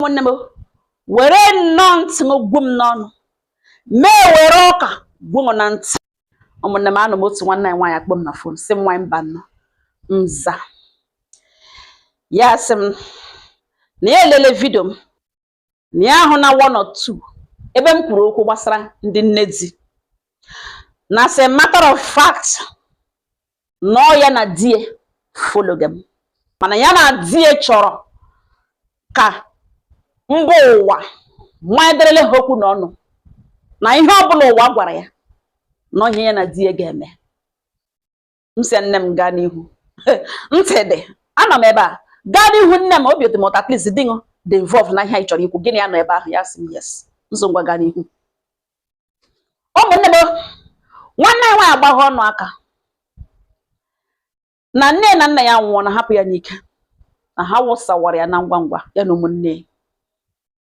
Ụmụnne m were nnọọ ntị m gwụ m n'ọnụ mee were ọka gwụ m na ntị. Ụmụnne m anụ m otu nwanne anyị nwaanyị akpọ m na fon sị m nwaanyị mba nnọọ nza ya sị m na ya elele vidio m na ya ahụ na 1 or 2 ebe m kwuru okwu gbasara ndị nne di na as a matter of fact na ọ ya na die follow m mana ya na die chọrọ ka mba ụwa mmadụrele ha okwu n'ọnụ na ihe ọbụla ụwa gwara ya na ihe ya na di ya ga-eme. M sị nne m gaa n'ihu ntị dị ana m ebe a gaa n'ihu nne m obi dị m ụtọ at least dị dị involve na ihe anyị chọrọ ikwu gịnị ya nọ ebe ahụ ya sị m yes nso ngwa gaa n'ihu. Ụmụnne m nwanne anyị nwaanyị agbagha ọnụ aka na nne na nna ya nwụọ na hapụ ya n'ike na ha wụsawara ya na ngwa ngwa ya na ụmụnne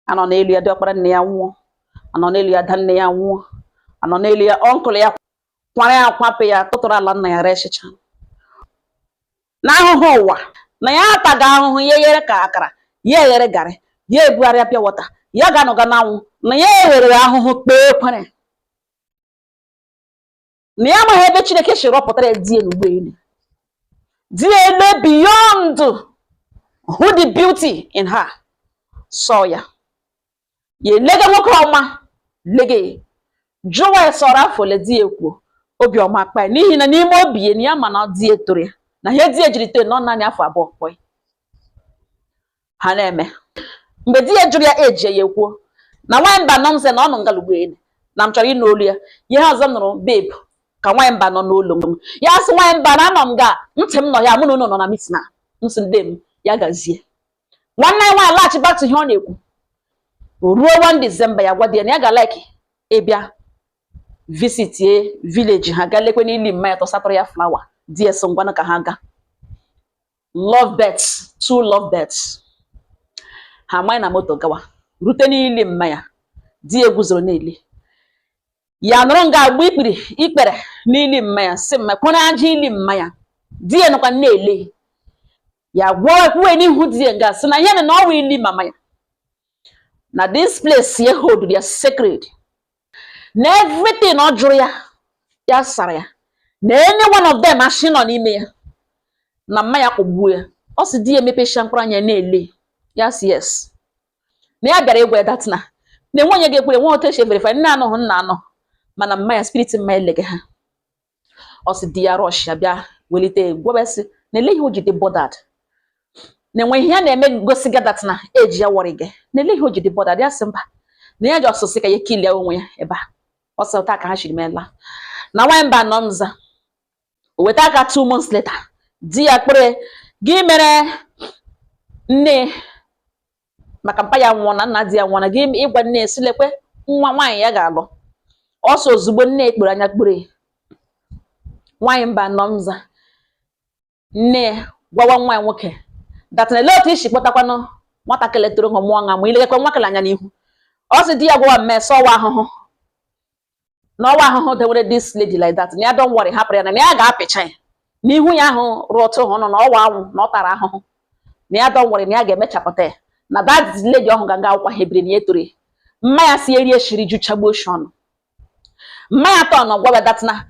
anọ n'elu ya diọkpara nne ya nwụọ, anọ n'elu ya da nne ya nwụọ, anọ n'elu ya ọnkụl ya kwara ya kwapụ ya tụtụrụ ala nna ya reshicha na ahụhụ ụwa na ya ataga ahụhụ ya eghere ka akara ya eghere garị ya ebugharịa pịa wọta ya ga-anọga n'anwụ na ya eghere ahụhụ kpee ekwere na ya amaghị ebe Chineke si rọpụtara ya die n'ụgbọelu die elu beyond who the beauty in her saw ya ye lege nwoke ọma lege jụwa ya sọrọ afọ le di ekwu obi ọma kpa n'ihi na n'ime obi ya na ya ma na di etoro ya na ihe di ejiri too nọ naanị afọ abụọ kpọị ha na-eme mgbe di ya jụrụ ya eji ya ekwuo na nwaanyị mba nọ m sị na ọ nọ ngalugbeelu na m chọrọ ịnụ olu ya ihe ọzọ m nụrụ babe ka nwaanyị mba nọ n'ụlọ m ya sị nwaanyị mba na anọ m ga ntị m nọ ya mụ na ụnụ nọ na mitina m sị nde m ya gazie nwanne anyị nwaanyị laghachi back to ihe ọ na-ekwu ruo 1 December ya gwa di ya na ya ga like ịbịa visit village ha ga lekwe n'ili mma ya tọsatụrụ ya flower di ya sị ngwana ka ha ga love birds 2 love birds ha amaghị na moto gawa rute n'ili mma ya di ya guzoro n'eli ya nụrụ nga agba ikpere n'ili mma ya sị mma kwụrụ aja ili mma ya di ya nọkwa na-ele ya gwuo n'ihu di ya nga sị na ihe na ọwa ili mama ya na this place ye hold ya sacred na everything ọ jụrụ ya sara ya na any one of them ashi nọ n'ime ya na mma ya kwụgbuo ya ọ sị di ya emepecha mkpụrụ anya na-ele ya sị yes na ya bịara ịgwa ya datina na enwenye ga-ekwere nwe otu esi verify nne anọghị nna anọ mana mma ya spirit mma elege ha ọ sị di ya rush ya bịa welite gwabasị na ele ihe o ji dị bothered na enwe ihe ya na-eme gosi ga datina eji ya wọrị gị na ele ihe o ji dị bothered ya sị mba na ya ji ọsụsị ka ya kilie onwe ya ebe a ọ sị ụta ka ha shiri meela na nwaanyị mba nọ mza o weta aka 2 months later di ya kpere gị mere nne maka mpa ya nwụọ na nna di ya nwụọ na gị ịgwa nne silekwe nwa nwaanyị ya ga-alụ ọsọ ozugbo nne ekpere anya kpere nwaanyị mba nọ mza nne gwawa nwa nwoke datana ele otu isi kpọtakwanụ nwatakịrị toro ha mụọ nga ma ilegekwa nwakịrị anya n'ihu ọ sị di ya gwawa mmesa ọwa ahụhụ na ọwa ahụhụ dewere this lady like that na ya don't worry hapụrụ ya na ya ga-apịcha ya n'ihu ya ahụ rụọ otu hụ nọ na ọwa anwụ na ọ tara ahụhụ na ya don't worry na ya ga-emechapụta ya na that lady ọhụ ga-aga akwụkwọ ha ebiri na ya etoro ya mma ya si erie shiri juchagbuo ọnụ mma ya tọ nọ gwawa datina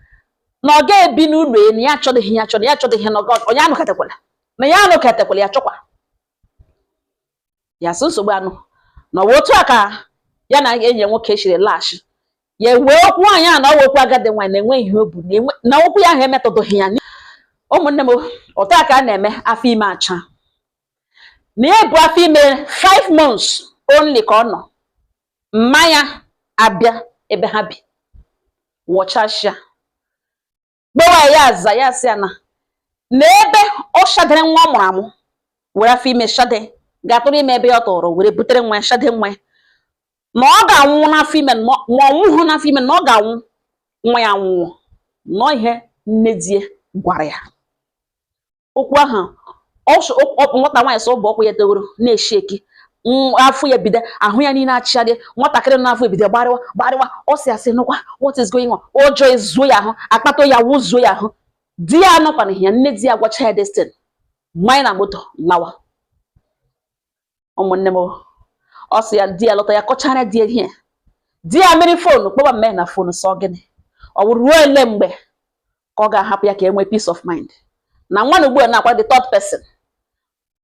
na ọ ga-ebi n'ụlọ ya na ya achọdịghị ya achọdị ya achọdịghị na onye anụkatakwala na ya anụkatakwala ya chọkwa ya sị nsogbu anụ na ọ bụ otu a ka ya na enyi nwoke shiri lash ya wee okwu anyị a na ọ wekwu agadi nwaanyị na-enwe ihe obu na okwu ya ahụ emetọdụghị ya. Ụmụnne m otu a ka a na-eme afọ ime acha na ya bụ afọ ime 5 months only ka ọ nọ mma ya abịa ebe ha bi wọchashia gbewa ya aza ya sị ya na ebe ọ shadere nwa ọ mụrụ amụ were afọ ime shade ga-atụrụ ime ebe ya ọ tọrọ were butere nwa ya shade nwa ya na ọ ga-anwụ n'afọ ime ma ọ nwụhụ n'afọ ime na ọ ga-anwụ nwa ya nwụọ nọ ihe nne die gwara ya okwu ahụ nwata nwaanyị sọ bụ ọkụ ya teworo na-eshi eki afọ ya bido ahụ ya niile achịadị nwatakịrị n'afọ ebido gbarịwa ọ sị asị nụkwa what is going on ụjọ ezuo ya ahụ akpata ya wụzuo ya ahụ di ya anọkwana ihe nne di ya gwacha ya destin mmanya na moto lawa ụmụnne m ọ sị ya di ya lọta ya kọchara di ya ihe di ya mmiri fonu kpọba mme na fonu sọ gịnị ọ bụ ruo ele mgbe ka ọ ga-ahapụ ya ka enwee peace of mind na nwa na ugbu a na-akwa the third person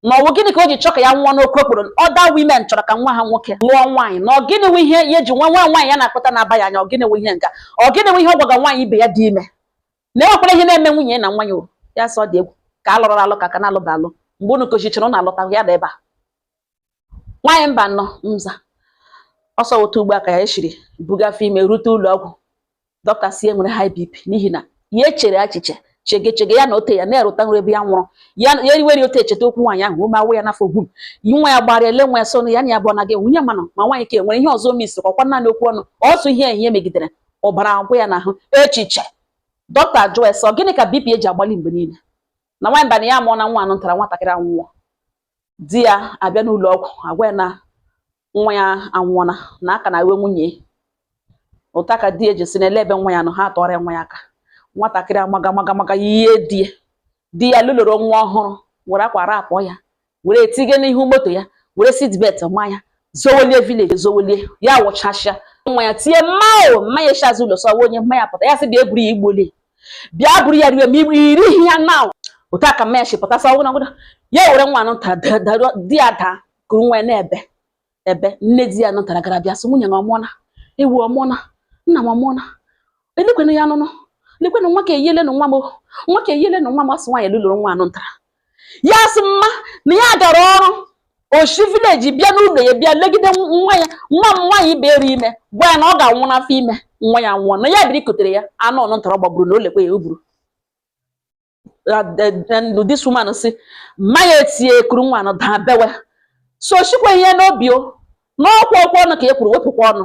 na ọ bụ gịnị ka o ji chọ ka ya nwụọ n'oke okporo other women chọrọ ka nwa ha nwoke lụọ nwaanyị na ọ gịnị nwe ihe ya eji nwa nwaanyị ya na-akpata na-abaghị anya ọ gịnị nwe ihe nka ọ gịnị nwe ihe ọ gwaga nwaanyị ibe ya dị ime na enwekwara ihe na-eme nwunye na nwa ya o ya sọ dị egwu ka alụrụ alụ ka na-alụba alụ mgbe unu kochichara ụnụ alụta ya dị ebe a nwaanyị mba nọ nza ọsọ otu ugbo aka ya eshiri bugafe ime rute ụlọ ọgwụ dọkịta si enwere high BP n'ihi na ya echere echiche chege ya na ote ya na-erute nri ebe ya nwụrụ ya iwere ote echeta okwu nwaanyị ahụ ume awụ ya n'afọ ogbu nwa ya gbara ele nwa ya so ya na ya bụ na gị nwunye manụ ma nwaanyị ka enwere ihe ọzọ misiri ọkwa naanị okwu ọnụ ọsọ ihe megidere ọbara agwụ ya n'ahụ echiche dọkịta jụọ ya sọ gịnị ka BP eji agbali mgbe niile na nwaanyị mbana ya amụọ na nwa anụ ntara nwatakịrị anwụọ di ya abịa n'ụlọ ọgwụ agwa ya na nwa ya anwụọna na aka na-ewe nwunye ụta ka di eji si na ele ebe nwa ya nọ ha atọrọ nwa ya aka nwatakịrị amaga ihe di ya lụlụrụ nwa ọhụrụ were akwa rapụ ya were etinye n'ihu moto ya were seatbelt ma ya zowelie village zowelie ya wụchasịa nwa ya tinye mma ya shazi ụlọ sọ onye mma ya pụta ya sị bịa buru ya igbole bịa buru ya riwe ma irihi ya na ụta ka mma ya shipụta sọ gwụna ya were nwa anụ nta di ya daa kuru nwa ya na-ebe nne di ya nụtara gara bịa sị nwunye na ọmụọna ewu ọmụọna nna m ọmụọna elekwena ya nụnụ lekwena nwa ka eyele na nwa m asị nwaanyị lụlụrụ nwa anụ ntara ya sị mma na ya dọrọ ọrụ oshi vileji bịa n'ụlọ ya bịa legide nwa ya nwa m nwaanyị iberi ime gwa ya na ọ ga-anwụ n'afọ ime nwa ya nwụọ na ya biri kotere ya anụ ọnụ ntara ọ gbagburu na o lekwe ya o buru this woman sị mma ya etie kuru nwa anụ daa bewe so oshikwa ihe n'obi o n'ọkwa okwu ọnụ ka e kwuru wepụkwa ọnụ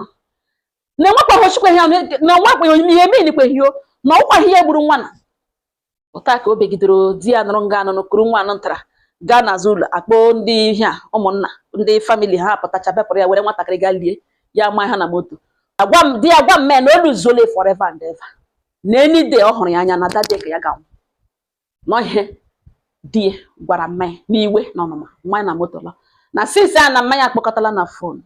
na enwekwa oshikwa ihe na nwakwa ihe menikwa ihe o na ọkwa ihe gburu nwa na ụta ka o begidere di ya nụrụ nga anụ kuru nwa anụ ntara gaa n'azụ ụlọ akpọ ndị ihe a ụmụnna ndị famili ha apụtacha bepụrụ ya were nwatakịrị gaa lie ya ma ha na moto di ya gwa mme na olu zuole forever and ever na any day ọ hụrụ ya anya na dade ka ya ga-anwụ n'ihe di gwara mme n'iwe na ọnụma mmanya na moto la na since a na mmanya akpọkọtala na fon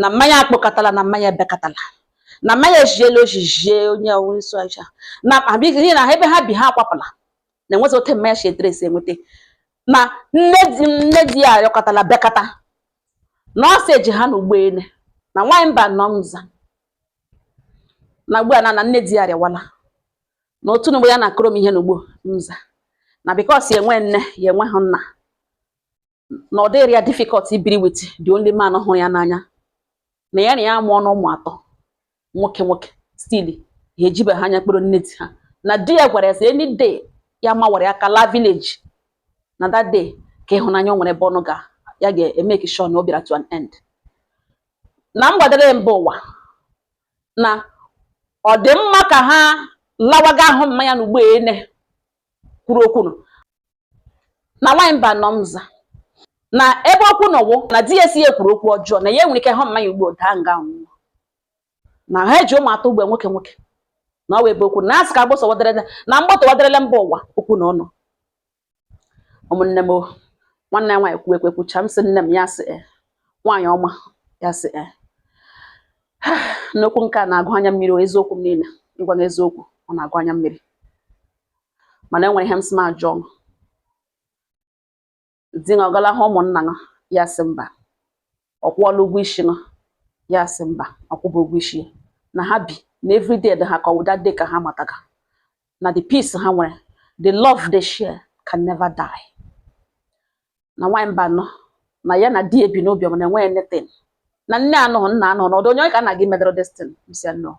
na mmanya akpọkọtala na mmanya ebekatala na mmanya ejiela ojijie onye ọwụrụ isi aja na abịghị na ebe ha bi ha akwapụla na enwezi ote mmanya shi edresi enweta na nne di ya arịọkọtala bekata nọọsụ eji ha na ụgbọelu na nwaanyị mba nọ nza na ugbu a na nne di ya arịawala na otu n'ugbo ya na-akụrụ m ihe n'ugbo nza na bikọs ya enwe nne ya enweghị nna na ọ dịrị ya difficult ibiri with the only man hụrụ ya n'anya na ya na ya mụọ n'ụmụ atọ nwoke stili ya ejibe ha anya kpụrụ nne di ha na di ya gwara ya sị any day ya mawara aka la village na that day ka ịhụnanya o nwere ebe ọnụ ya ga-emeke sure na o bịara to an end na m gwadere mba ụwa na ọ dị mma ka ha lawaga ahụ mmanya na ụgbọelu kwuru okwu na nwaanyị mba nọ nza na ebe okwu nọwụ na di ya si ya kwuru okwu ọjọọ na ya nwere ike hụ mmanya ugbo daa nga nwụọ na ha eji ụmụ atọ ugbe nwoke na ọ wee ebe okwu na asị ka agbụsọ waderele na mgbọtọ waderele mba ụwa okwu na ọnụ ụmụnne m nwanne ya nwaanyị kwucha m sị nne m ya sị nwaanyị ọma ya sị n'okwu nke a na-agụ anya mmiri eziokwu m niile ịgwa na eziokwu ọ na-agụ anya mmiri mana enwere ihe m sị m ajọ di na ọgala ha ụmụnna ya ya sị mba ọ kwụọla ụgwọ isi ya sị mba ọkwụba ụgwọ isi na ha bi na everyday dị ha ka ọwụda dị ka ha mataga na the peace ha nwere the love they share can never die na nwaanyị mba nọ na ya na di ebi n'obi ọma na enweghị anything na nne anọghị nna anọghị n'ọdụ onye ka na gị medoro destin no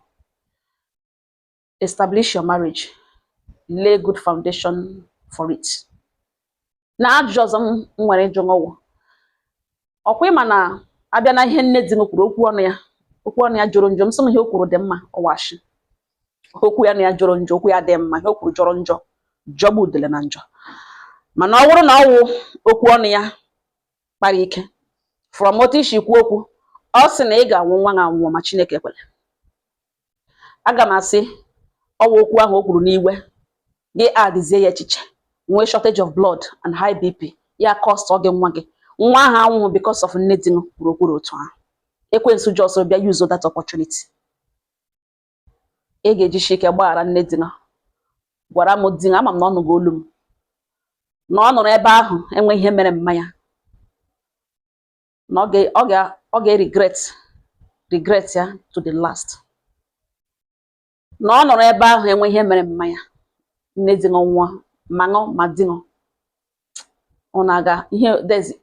establish your marriage lay good foundation for it na ajụjụ ọzọ m nwere ịjụ ọwụ ọkwa ịma na abịa na ihe nne di m kwuru okwu ọnụ ya jọrọ njọ m sị m ihe o kwuru dị mma ọwashi okwu ya na ya jọrọ njọ okwu ya dị mma ihe o kwuru jọrọ njọ jọgbu udele na njọ mana ọ bụrụ na ọ wụ okwu ọnụ ya kpara ike from otu isi kwuo okwu ọ sị na ị ga-anwụ nwa ga-anwụọ ma Chineke kwere aga m asị ọwụ okwu ahụ o kwuru n'iwe gị adịzie ya echiche nwee shortage of blood and high BP ya cost gị nwa gị nwa ha anwụghụ because of nne di gburugburu otu ahụ. Ekwensu just bịa use that opportunity. Ị ga-ejishi ike gbaghara nne di gwara m di ama m na ọ nụgo olu m na ọ nọrọ ebe ahụ enwe ihe mere mmanya na ọ ga-regret ya to the last. Na ọ nọrọ ebe ahụ enwe ihe mere mmanya nne di nwụọ ma ṅụ ma di ọ na-aga ihe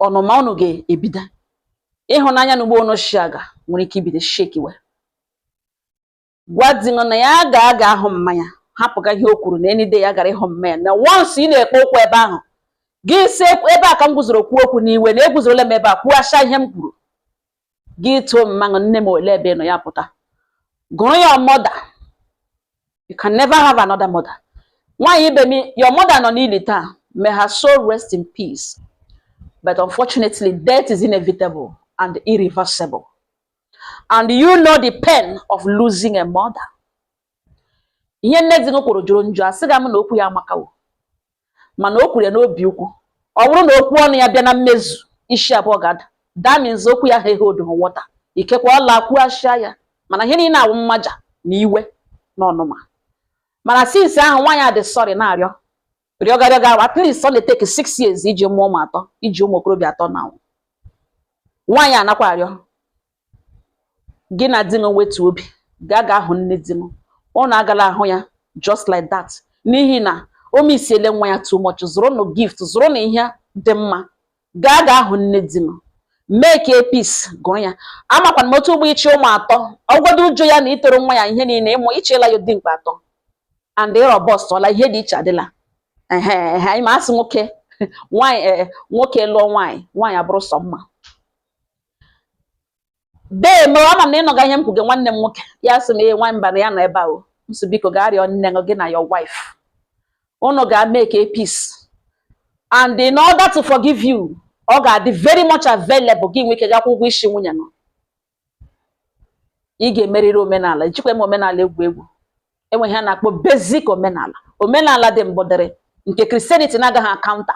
ọnụma unu ga-ebido ịhụnanya n'ugbo unu shi aga nwere ike ibido shekiwe. Gwa di na ya ga-aga ahụ mmanya hapụga ihe o kwuru na enide ya gara ịhụ mmanya na once ị na-ekpe okwu ebe ahụ gị si ebe a ka m guzoro kwuo okwu n'iwe na eguzorola m ebe a kwuasha ihe m kwuru gị too mmanụ nne m ole ebe nọ ya pụta gụrụ ya mother. You can never have another mother. Nwaanyị ibe m, your mother nọ n'ili taa, may her soul rest in peace, but unfortunately death is inevitable and irreversible, and you know the pain of losing a mother. Ihe nne di kwuru jụrụ njọ asịga m na okwu ya amakawo mana o kwuru ya n'obi ukwu. Ọ bụrụ na okwu ọnụ ya bịa na mmezu isi abụọ ga-ada, that means okwu ya he hold water. Ikekwa ọla kwuashia ya mana ihe niile awụ mmaja na iwe na ọnụma. Mana since ahụ nwaanyị dị sorry na-arịọ rịọgarịọga at least ọ na-eteke 6 years iji mụọ ụmụ atọ, iji ụmụ okorobịa atọ na nwaanyị anakwa arịọ gị na di wetu obi ga ahụ nne di ọ na-agala ahụ ya just like that n'ihi na o misiele nwa ya too much. Zụrụ na gift, zụrụ na ihe dị mma, ga ahụ nne di make a peace. Gụrụ ya amakwana m otu ugbo ichi ụmụ atọ ọgwado ụjọ ya na itoro nwa ya ihe niile ịmụ ichela ya dị mkpa atọ and ịrọ bọs ọla ihe dị iche adịla. Anyị ma asị nwoke nwaanyị nwoke lụọ nwaanyị abụrụ sọ mma. Dee mere ama m na ịnọga ihe m kwuge nwanne m nwoke ya sị m nwaanyị mba na ya nọ ebe ahụ nso biko ga-arịọ nne gị na your wife unu ga-make a peace, and in order to forgive you ọ ga-adị very much available gị nweke gakwa ụgwọ isi nwunye nọ. Ị ga-emerịrị omenala. Ejikwa m omenala egwu enwe ihe a na-akpọ basic omenala dị mbọdịrị nke Christianity na-agaghị akaụnta,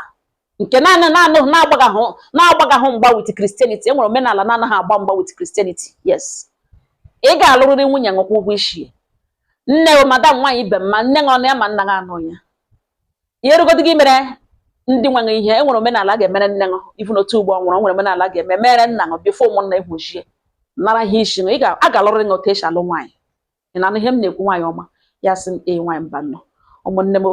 nke na-agbagahụ mgba with Christianity. Enwere omenala na-anaghị agba mgba with Christianity. Yes, ị ga-alụrịrị nwunye nwekwa ụgwọ isi. Nne madam nwaanyị ibe mma nne ọ na ya ma nna gị anọ ya ihe rugodi gị mere ndị nwe ihe. Enwere omenala ga-emere nne ifu n'otu ugbo nwụrụ, nwere omenala ga-eme mere nna bifo ụmụnna egbochie nara ihe isi ị ga-alụrịrị na otu esi alụ nwaanyị. Ị na-anụ ihe m na-ekwu nwaanyị ọma ya sị m nwaanyị mba nnọọ ụmụnne m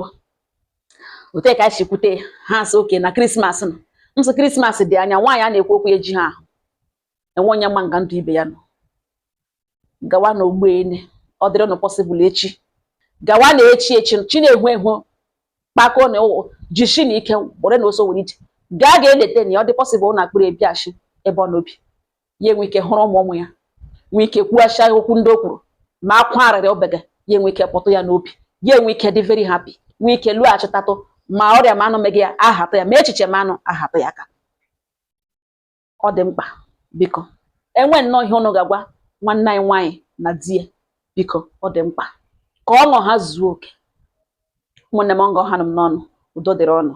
ote ka esi kwute ha sị oke na Krismas nọ nsị Krismas dị anya nwaanyị a na-ekwu okwu eji ha ahụ enwe onye ma nga ndụ ibe ya nọ. Gawa na ogbeene ọ dịrị nụ possible echi, gawa na echi chi na-ehu kpakọ na jishi na ike gbore na oso were ije ga-eleta na ọ dị possible na akpụrụ ebiashi ebe ọ n'obi ya enwe ike hụrụ ụmụ ya nwee ike kwuasha okwu ndị o kwuru ma akwa arịrị obege ya enwe ike pụtụ ya n'obi ya enwe ike dị very happy nwee ike lụghachitatụ ma ọrịa ma anụ megị ya ahatụ ya ma echiche ma anụ ahatụ ya aka. Ọ dị mkpa biko enwe nnọọ ihe unu ga-agwa nwanne anyị nwaanyị na di ya biko ọ dị mkpa ka ọṅụ ha zuo oke. Ụmụnne m ngọ ha nọ m n'ọnụ udo dịrị ọnụ.